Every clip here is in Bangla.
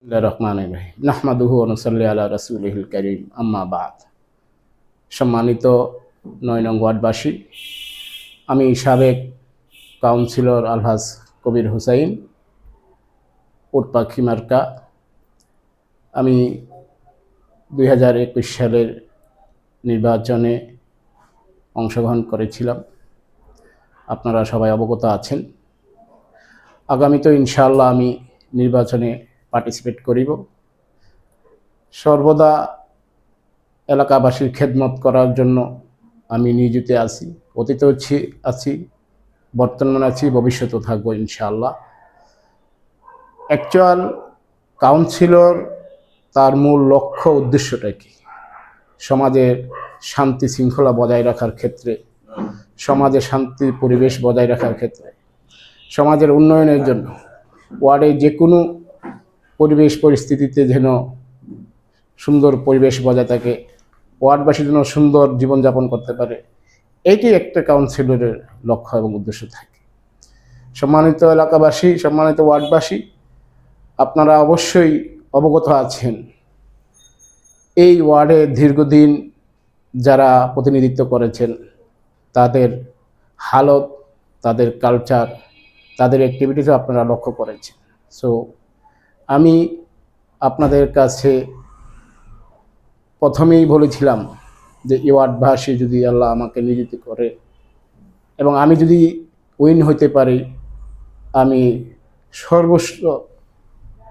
রহমানির রহিম নাহমাদুহু ওয়া নুসাল্লি আলা রাসূলিহিল কারীম আম্মা বাদ। সম্মানিত ৯ নং ওয়ার্ডবাসী, আমি সাবেক কাউন্সিলর আলহাজ কবির হুসাইন উটপাখি মার্কা। আমি 2021 সালের নির্বাচনে অংশগ্রহণ করেছিলাম, আপনারা সবাই অবগত আছেন। আগামীতে ইনশাআল্লাহ আমি নির্বাচনে পার্টিসিপেট করিব। সর্বদা এলাকাবাসীর খেদমত করার জন্য আমি নিয়োজিত আছি, অতীতে আছি, বর্তমানে আছি, ভবিষ্যতেও থাকবো ইনশাআল্লাহ। অ্যাকচুয়াল কাউন্সিলর তার মূল লক্ষ্য উদ্দেশ্যটা কি? সমাজের শান্তি শৃঙ্খলা বজায় রাখার ক্ষেত্রে, সমাজে শান্তির পরিবেশ বজায় রাখার ক্ষেত্রে, সমাজের উন্নয়নের জন্য ওয়ার্ডে যে কোনো পরিবেশ পরিস্থিতিতে যেন সুন্দর পরিবেশ বজায় থাকে, ওয়ার্ডবাসী যেন সুন্দর জীবনযাপন করতে পারে, এটি একটা কাউন্সিলরের লক্ষ্য এবং উদ্দেশ্য থাকে। সম্মানিত এলাকাবাসী, সম্মানিত ওয়ার্ডবাসী, আপনারা অবশ্যই অবগত আছেন, এই ওয়ার্ডে দীর্ঘদিন যারা প্রতিনিধিত্ব করেছেন তাদের হালত, তাদের কালচার, তাদের অ্যাক্টিভিটিসও আপনারা লক্ষ্য করেছেন। সো আমি আপনাদের কাছে প্রথমেই বলেছিলাম যে এই ওয়ার্ডবাসী যদি আল্লাহ আমাকে নিয়োজিত করে এবং আমি যদি উইন হইতে পারি, আমি সর্বস্ব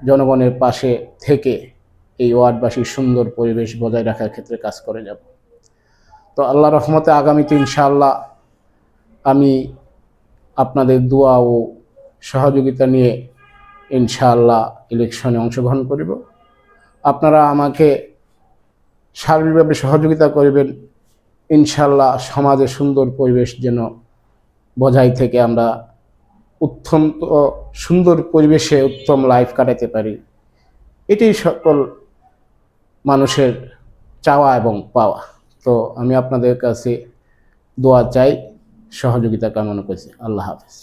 জনগণের পাশে থেকে এই ওয়ার্ডবাসীর সুন্দর পরিবেশ বজায় রাখার ক্ষেত্রে কাজ করে যাব। তো আল্লাহ রহমতে আগামীতে ইনশাআল্লাহ আমি আপনাদের দোয়া ও সহযোগিতা নিয়ে ইনশাআল্লাহ ইলেকশনে অংশগ্রহণ করিব। আপনারা আমাকে সার্বিকভাবে সহযোগিতা করবেন, ইনশাআল্লাহ সমাজে সুন্দর পরিবেশ যেন বজায় থেকে আমরা উত্তম সুন্দর পরিবেশে উত্তম লাইফ কাটাতে পারি, এটি সকল মানুষের চাওয়া এবং পাওয়া। তো আমি আপনাদের কাছে দোয়া চাই, সহযোগিতা কামনা করছি। আল্লাহ হাফেজ।